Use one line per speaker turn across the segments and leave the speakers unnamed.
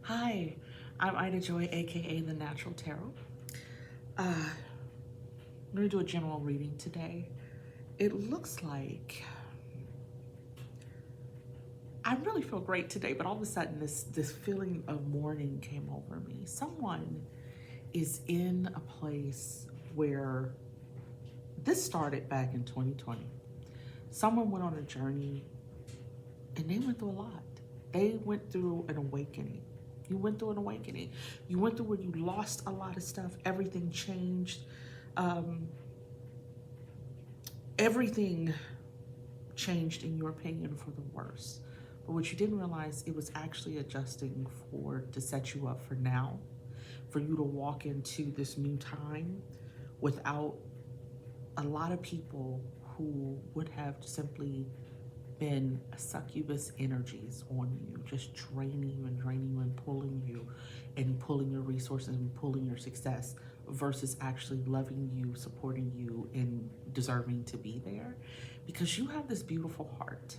Hi, I'm Ida Joy, aka The Natural Tarot. I'm going to do a general reading today. It looks like I really feel great today, but all of a sudden this feeling of mourning came over me. Someone is in a place where this started back in 2020. Someone went on a journey and they went through a lot. They went through an awakening. You went through an awakening. You went through where you lost a lot of stuff. Everything changed. Um, everything changed in your opinion for the worse. But what you didn't realize, it was actually adjusting to set you up for now, for you to walk into this new time without a lot of people who would have simply been succubus energies on you, just draining you and draining you and pulling your resources and pulling your success versus actually loving you, supporting you, and deserving to be there. Because you have this beautiful heart.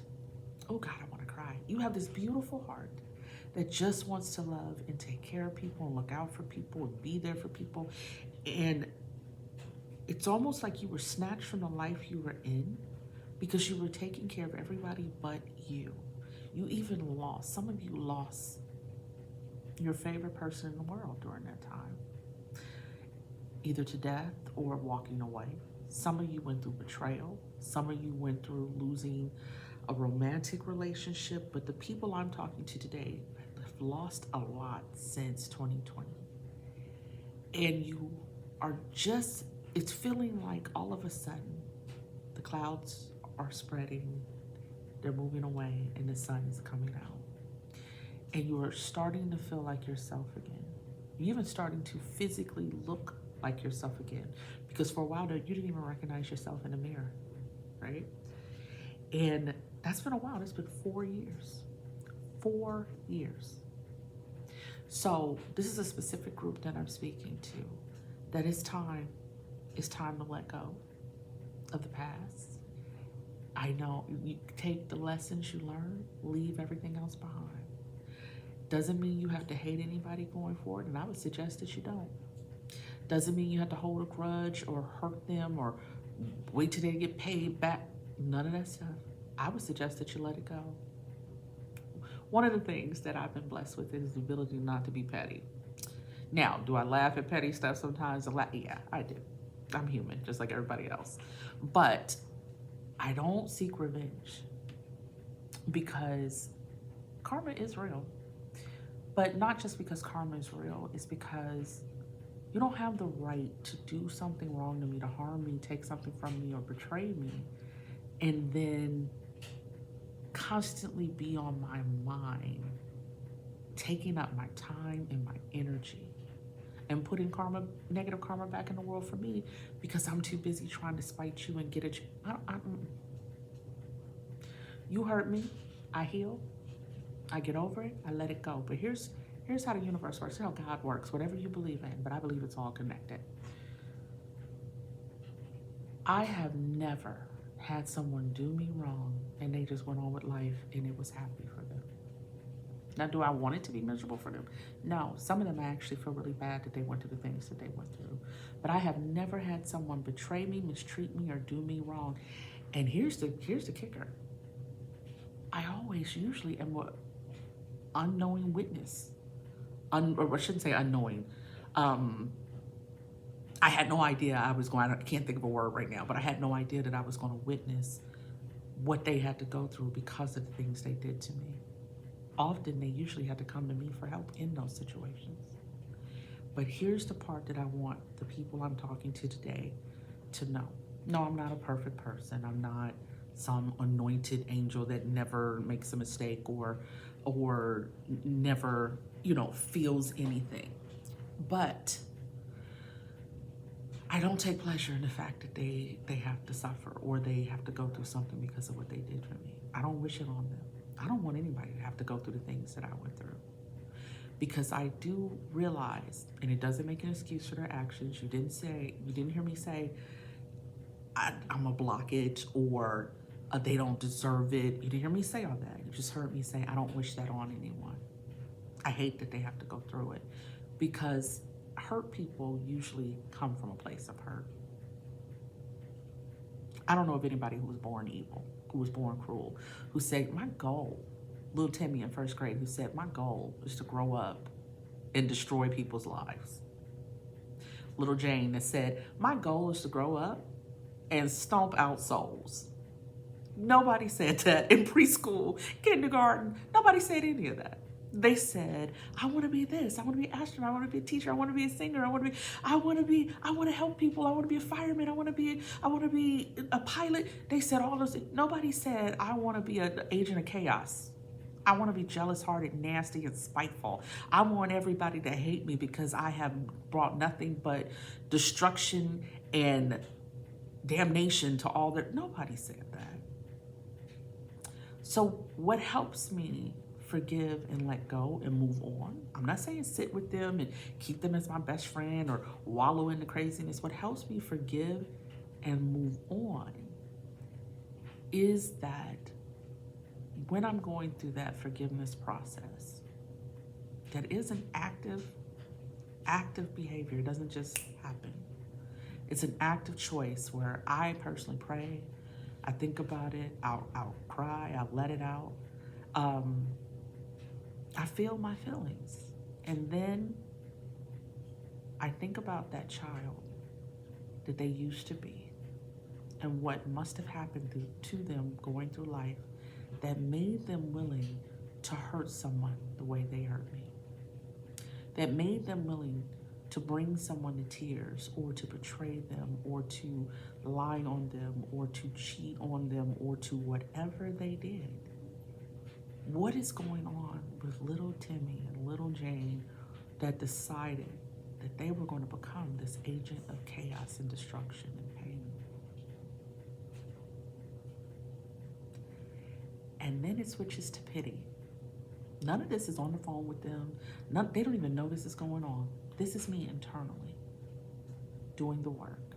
Oh God, I want to cry. You have this beautiful heart that just wants to love and take care of people and look out for people and be there for people. And it's almost like you were snatched from the life you were in because you were taking care of everybody but you. You even lost, some of you lost your favorite person in the world during that time, either to death or walking away. Some of you went through betrayal. Some of you went through losing a romantic relationship, but the people I'm talking to today have lost a lot since 2020. And you are just, it's feeling like all of a sudden the clouds are spreading, they're moving away, and the sun is coming out. And you are starting to feel like yourself again. You're even starting to physically look like yourself again. Because for a while there, you didn't even recognize yourself in the mirror, right? And that's been a while. It's been 4 years. 4 years. So this is a specific group that I'm speaking to, that it's time to let go of the past. I know you take the lessons you learn, leave everything else behind. Doesn't mean you have to hate anybody going forward, and I would suggest that you don't. Doesn't mean you have to hold a grudge or hurt them or wait till they get paid back. None of that stuff. I would suggest that you let it go. One of the things that I've been blessed with is the ability not to be petty. Now, do I laugh at petty stuff sometimes? Yeah, I do. I'm human, just like everybody else. But I don't seek revenge because karma is real. But not just because karma is real, it's because you don't have the right to do something wrong to me, to harm me, take something from me, or betray me, and then constantly be on my mind, taking up my time and my energy, and putting negative karma back in the world for me because I'm too busy trying to spite you and get at you. You hurt me, I heal, I get over it, I let it go. But here's how the universe works, here's how God works, whatever you believe in, but I believe it's all connected. I have never had someone do me wrong and they just went on with life and it was happy for them. Now, do I want it to be miserable for them? No, some of them I actually feel really bad that they went through the things that they went through. But I have never had someone betray me, mistreat me, or do me wrong. And here's the kicker. I always usually am an unknowing witness. Or I shouldn't say unknowing. I had no idea I can't think of a word right now, but I had no idea that I was going to witness what they had to go through because of the things they did to me. Often they usually had to come to me for help in those situations. But here's the part that I want the people I'm talking to today to know. No, I'm not a perfect person. I'm not some anointed angel that never makes a mistake or never, feels anything. But I don't take pleasure in the fact that they have to suffer or they have to go through something because of what they did for me. I don't wish it on them. I don't want anybody to have to go through the things that I went through. Because I do realize, and it doesn't make an excuse for their actions. You didn't hear me say, I'm a blockage or they don't deserve it. You didn't hear me say all that. You just heard me say, I don't wish that on anyone. I hate that they have to go through it, because hurt people usually come from a place of hurt. I don't know of anybody who was born evil, who was born cruel, who said, my goal, little Timmy in first grade, who said, my goal is to grow up and destroy people's lives. Little Jane that said, my goal is to grow up and stomp out souls. Nobody said that in preschool, kindergarten. Nobody said any of that. They said, I want to be this. I want to be an astronaut. I want to be a teacher. I want to be a singer. I want to help people. I want to be a fireman. I want to be a pilot. They said all those. Nobody said, I want to be an agent of chaos. I want to be jealous, hearted, nasty, and spiteful. I want everybody to hate me because I have brought nothing but destruction and damnation to all that. Nobody said that. So what helps me forgive and let go and move on? I'm not saying sit with them and keep them as my best friend or wallow in the craziness. What helps me forgive and move on is that when I'm going through that forgiveness process, that is an active behavior. It doesn't just happen. It's an active choice where I personally pray, I think about it, I'll cry, I'll let it out. I feel my feelings. And then I think about that child that they used to be and what must have happened to them going through life that made them willing to hurt someone the way they hurt me. That made them willing to bring someone to tears, or to betray them, or to lie on them, or to cheat on them, or to whatever they did. What is going on with little Timmy and little Jane that decided that they were going to become this agent of chaos and destruction and pain? And then it switches to pity. None of this is on the phone with them. They don't even know this is going on. This is me internally doing the work.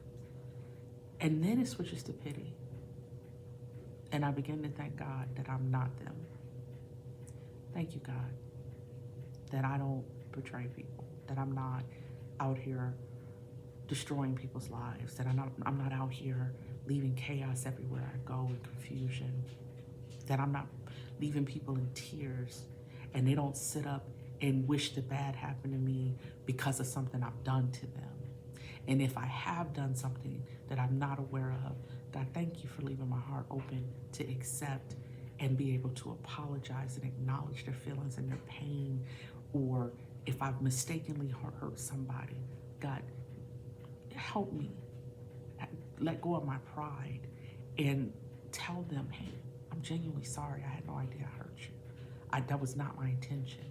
And then it switches to pity. And I begin to thank God that I'm not them. Thank you, God, that I don't betray people, that I'm not out here destroying people's lives, that I'm not out here leaving chaos everywhere I go and confusion, that I'm not leaving people in tears and they don't sit up and wish the bad happened to me because of something I've done to them. And if I have done something that I'm not aware of, God, thank you for leaving my heart open to accept and be able to apologize and acknowledge their feelings and their pain. Or if I've mistakenly hurt somebody, God, help me let go of my pride and tell them, hey, I'm genuinely sorry. I had no idea I hurt you. That was not my intention.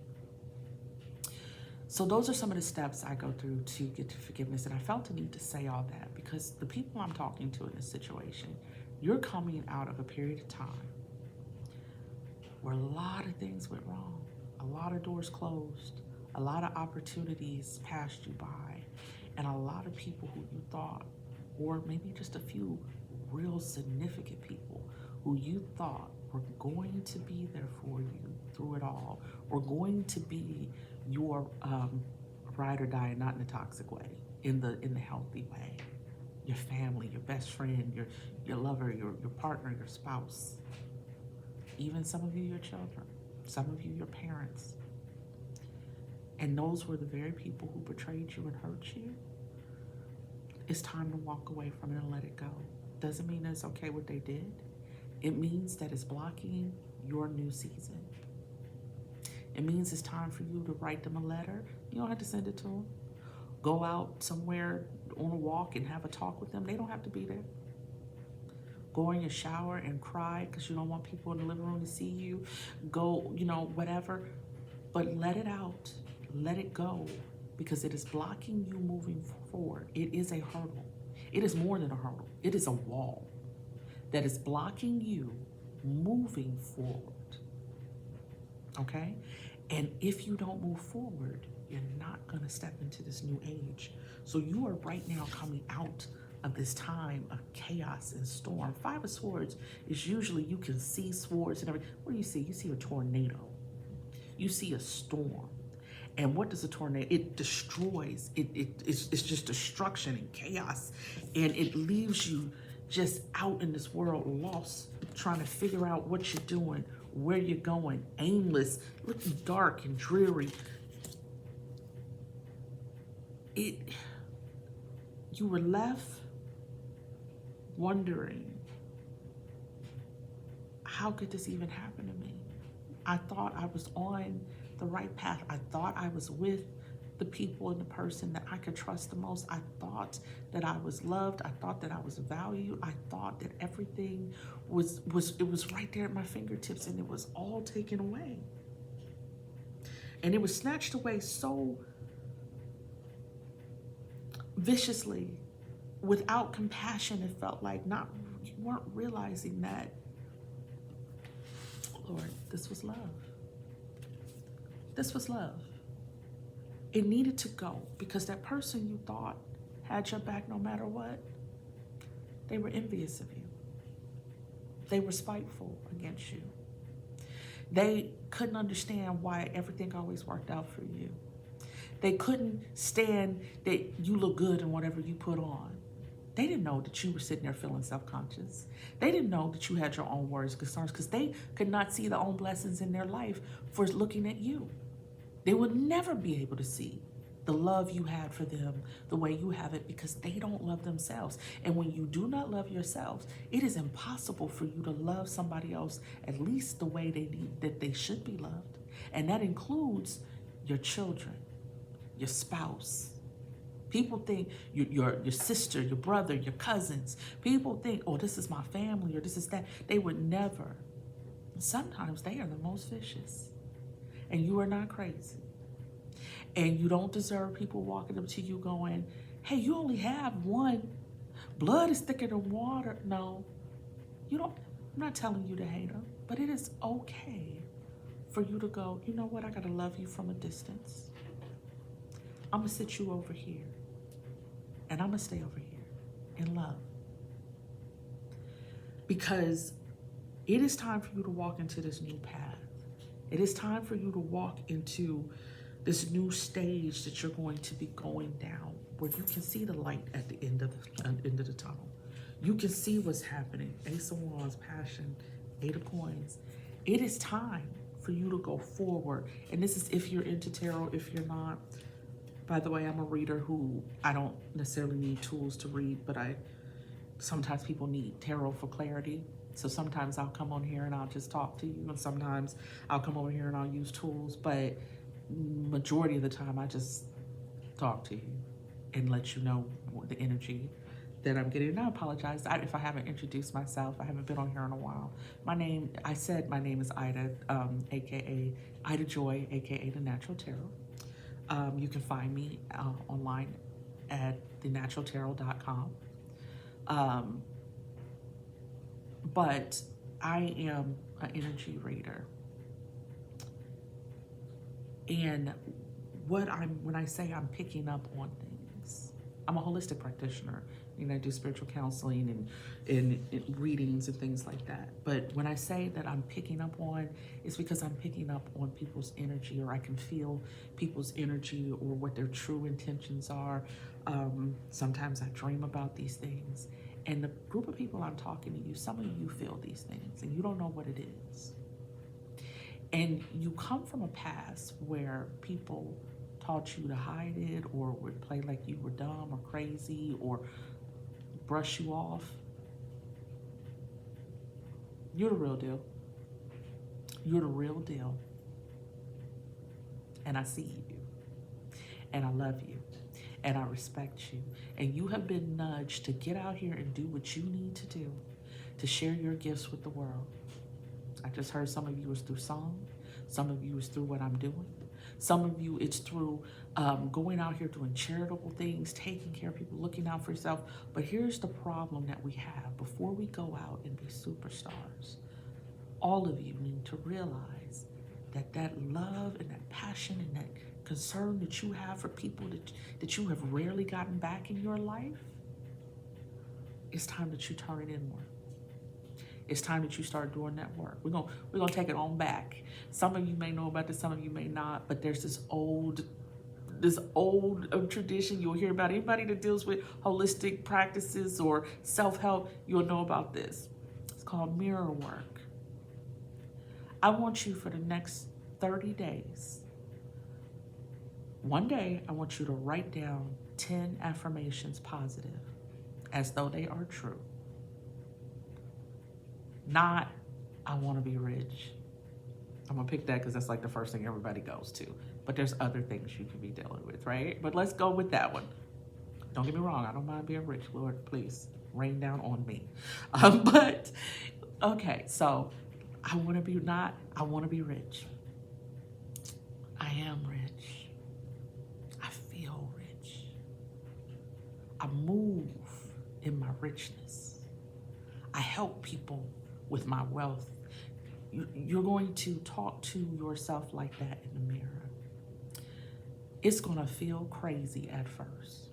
So those are some of the steps I go through to get to forgiveness. And I felt the need to say all that because the people I'm talking to in this situation, you're coming out of a period of time where a lot of things went wrong, a lot of doors closed, a lot of opportunities passed you by, and a lot of people who you thought, or maybe just a few real significant people who you thought were going to be there for you through it all, or going to be your ride or die, not in a toxic way, in the healthy way. Your family, your best friend, your lover, your partner, your spouse, even some of you, your children, some of you, your parents. And those were the very people who betrayed you and hurt you. It's time to walk away from it and let it go. Doesn't mean it's okay what they did. It means that it's blocking your new season. It means it's time for you to write them a letter. You don't have to send it to them. Go out somewhere on a walk and have a talk with them. They don't have to be there. Go in your shower and cry because you don't want people in the living room to see you. Go, whatever. But let it out. Let it go, because it is blocking you moving forward. It is a hurdle. It is more than a hurdle. It is a wall that is blocking you moving forward. Okay? And if you don't move forward, you're not going to step into this new age. So you are right now coming out of this time of chaos and storm. Five of Swords is usually, you can see swords and everything. What do you see? You see a tornado. You see a storm. And what does a tornado? It destroys. It's just destruction and chaos. And it leaves you just out in this world lost, trying to figure out what you're doing, where you're going, aimless, looking dark and dreary. You were left wondering, how could this even happen to me? I thought I was on the right path. I thought I was with the people and the person that I could trust the most. I thought that I was loved. I thought that I was valued. I thought that everything was right there at my fingertips, and it was all taken away. And it was snatched away so viciously, without compassion. It felt like you weren't realizing that, Lord, this was love. This was love. It needed to go, because that person you thought had your back no matter what, they were envious of you. They were spiteful against you. They couldn't understand why everything always worked out for you. They couldn't stand that you look good in whatever you put on. They didn't know that you were sitting there feeling self-conscious. They didn't know that you had your own worries, concerns, because they could not see their own blessings in their life for looking at you. They would never be able to see the love you had for them the way you have it, because they don't love themselves. And when you do not love yourselves, it is impossible for you to love somebody else at least the way they should be loved. And that includes your children, your spouse. People think your sister, your brother, your cousins. People think, oh, this is my family, or this is that. They would never. Sometimes they are the most vicious. And you are not crazy. And you don't deserve people walking up to you going, hey, you only have one. Blood is thicker than water. No, you don't. I'm not telling you to hate them, but it is okay for you to go, you know what? I got to love you from a distance. I'm going to sit you over here, and I'm going to stay over here in love. Because it is time for you to walk into this new path. It is time for you to walk into this new stage that you're going to be going down, where you can see the light at the end of the tunnel. You can see what's happening. Ace of Wands, passion, 8 of coins. It is time for you to go forward. And this is if you're into tarot. If you're not, by the way, I'm a reader who I don't necessarily need tools to read, but sometimes people need tarot for clarity. So sometimes I'll come on here and I'll just talk to you, and sometimes I'll come over here and I'll use tools, but majority of the time I just talk to you and let you know the energy that I'm getting. And I apologize if I haven't introduced myself. I haven't been on here in a while. I said my name is Ida, aka Ida Joy, aka The Natural Tarot. You can find me online at thenaturaltarot.com. But I am an energy reader. And when I say I'm picking up on things, I'm a holistic practitioner. I do spiritual counseling and readings and things like that. But when I say that I'm picking up on, it's because I'm picking up on people's energy, or I can feel people's energy or what their true intentions are. Sometimes I dream about these things. And the group of people I'm talking to you, some of you feel these things and you don't know what it is. And you come from a past where people taught you to hide it, or would play like you were dumb or crazy, or brush you off. You're the real deal. You're the real deal. And I see you. And I love you. And I respect you. And you have been nudged to get out here and do what you need to do to share your gifts with the world. I just heard some of you is through song. Some of you is through what I'm doing. Some of you, it's through going out here doing charitable things, taking care of people, looking out for yourself. But here's the problem that we have. Before we go out and be superstars, all of you need to realize that love and that passion and that concern that you have for people that you have rarely gotten back in your life, it's time that you turn it inward. It's time that you start doing that work. We're gonna take it on back. Some of you may know about this, some of you may not, but there's this old tradition you'll hear about. Anybody that deals with holistic practices or self-help, you'll know about this. It's called mirror work. I want you for the next 30 days, one day, I want you to write down 10 affirmations positive as though they are true. Not, I want to be rich. I'm going to pick that because that's like the first thing everybody goes to. But there's other things you can be dealing with, right? But let's go with that one. Don't get me wrong. I don't mind being rich. Lord, please rain down on me. But, okay, so I want to be rich. I am rich. I feel rich. I move in my richness. I help people with my wealth. You're going to talk to yourself like that in the mirror. It's going to feel crazy at first.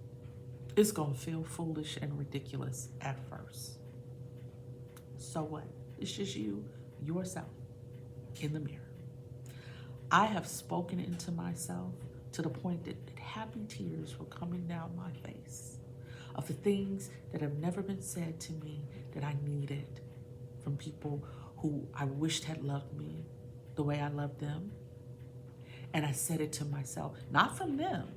It's going to feel foolish and ridiculous at first. So what? It's just yourself, in the mirror. I have spoken into myself to the point that happy tears were coming down my face of the things that have never been said to me that I needed from people who I wished had loved me the way I loved them. And I said it to myself, not from them,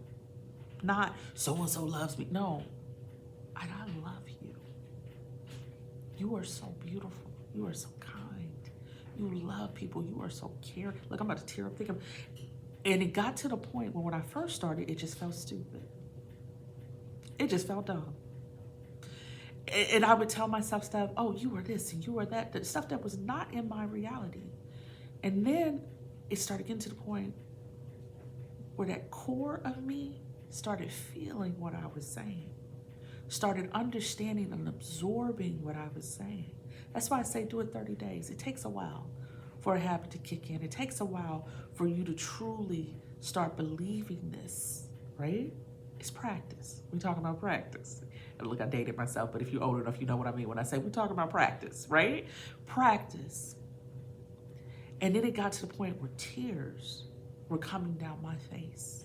not so-and-so loves me. No, I love you. You are so beautiful. You are so kind. You love people. You are so caring. Look, I'm about to tear up thinking. And it got to the point where when I first started, it just felt stupid. It just felt dumb. And I would tell myself stuff, oh, you are this and you are that, the stuff that was not in my reality. And then it started getting to the point where that core of me started feeling what I was saying, started understanding and absorbing what I was saying. That's why I say do it 30 days. It takes a while for a habit to kick in. It takes a while for you to truly start believing this, right? It's practice. We're talking about practice. And look, I dated myself, but if you're old enough, you know what I mean when I say we're talking about practice, right? Practice. And then it got to the point where tears were coming down my face.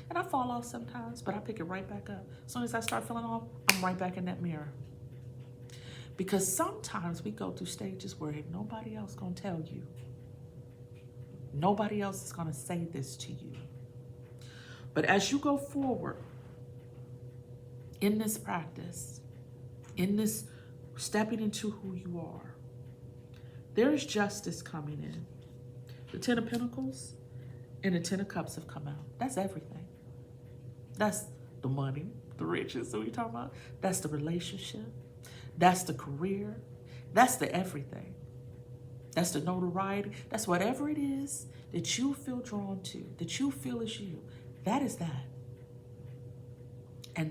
And I fall off sometimes, but I pick it right back up. As soon as I start feeling off, I'm right back in that mirror. Because sometimes we go through stages where ain't nobody else gonna tell you. Nobody else is gonna say this to you. But as you go forward in this practice, in this stepping into who you are, there is justice coming in. The 10 of Pentacles and the 10 of Cups have come out. That's everything. That's the money, the riches that we talking about. That's the relationship. That's the career. That's the everything. That's the notoriety. That's whatever it is that you feel drawn to, that you feel is you. That is that. And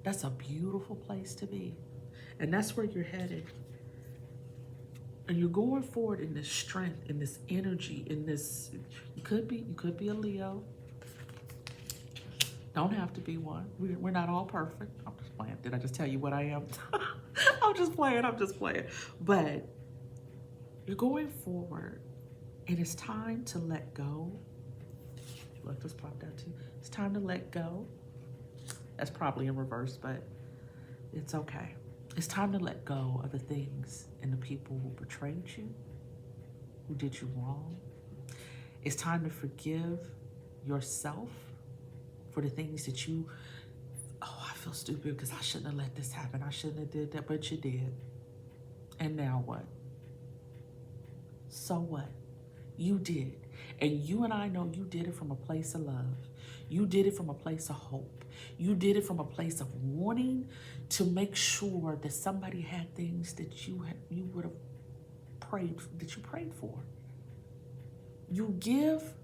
that's a beautiful place to be. And that's where you're headed. And you're going forward in this strength, in this energy, in this, you could be a Leo. Don't have to be one. We're not all perfect. I'm just playing. Did I just tell you what I am? I'm just playing. But you're going forward and it's time to let go. Look, this popped out too. It's time to let go. That's probably in reverse, but it's okay. It's time to let go of the things and the people who betrayed you, who did you wrong. It's time to forgive yourself for the things that I feel stupid because I shouldn't have let this happen. I shouldn't have did that, but you did. And now what? So what? You did. And you and I know you did it from a place of love. You did it from a place of hope. You did it from a place of wanting to make sure that somebody had things that you would have prayed for. You give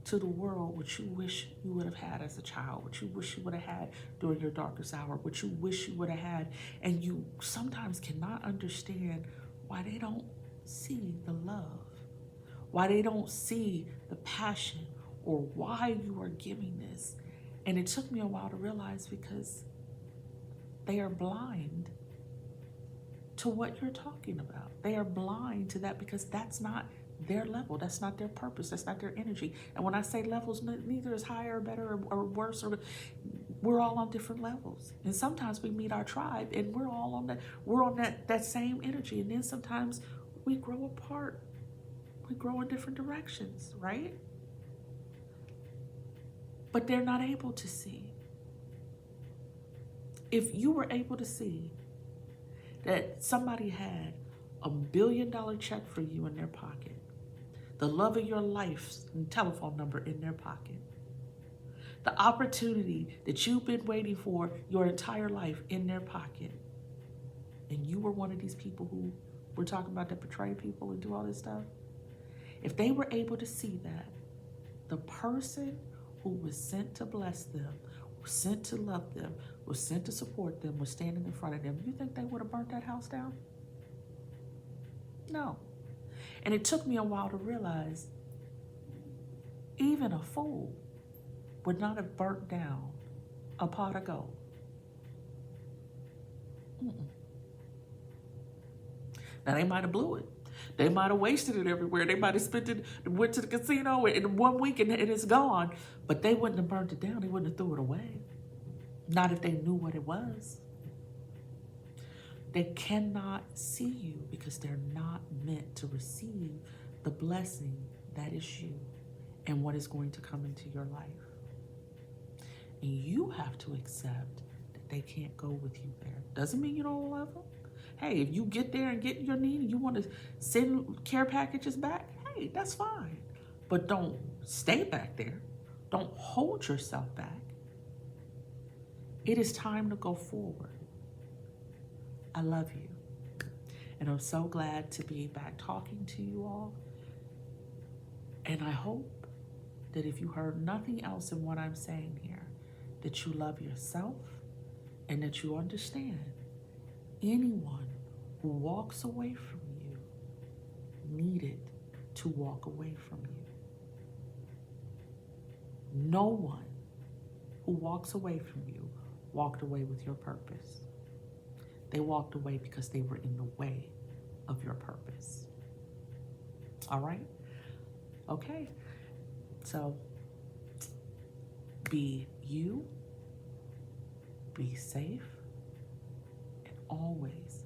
to the world what you wish you would have had as a child, what you wish you would have had during your darkest hour, what you wish you would have had, and you sometimes cannot understand why they don't see the love, why they don't see the passion, or why you are giving this. And it took me a while to realize because they are blind to what you're talking about. They are blind to that because that's not their level. That's not their purpose. That's not their energy. And when I say levels, neither is higher or better or worse. We're all on different levels. And sometimes we meet our tribe and we're all on that same energy. And then sometimes we grow apart. We grow in different directions, right? But they're not able to see. If you were able to see that somebody had $1 billion check for you in their pocket, the love of your life's telephone number in their pocket, the opportunity that you've been waiting for your entire life in their pocket, and you were one of these people who we're talking about that betray people and do all this stuff, if they were able to see that, the person who was sent to bless them, was sent to love them, was sent to support them, was standing in front of them, you think they would have burnt that house down? No. And it took me a while to realize even a fool would not have burnt down a pot of gold. Now, they might have blew it. They might have wasted it everywhere. They might have spent it, went to the casino in 1 week and it's gone. But they wouldn't have burnt it down. They wouldn't have threw it away. Not if they knew what it was. They cannot see you because they're not meant to receive the blessing that is you and what is going to come into your life. And you have to accept that they can't go with you there. Doesn't mean you don't love them. Hey, if you get there and get your need and you want to send care packages back, hey, that's fine. But don't stay back there. Don't hold yourself back. It is time to go forward. I love you. And I'm so glad to be back talking to you all. And I hope that if you heard nothing else in what I'm saying here, that you love yourself and that you understand anyone who walks away from you needed to walk away from you. No one who walks away from you walked away with your purpose. They walked away because they were in the way of your purpose. All right? Okay. So be you, be safe, and always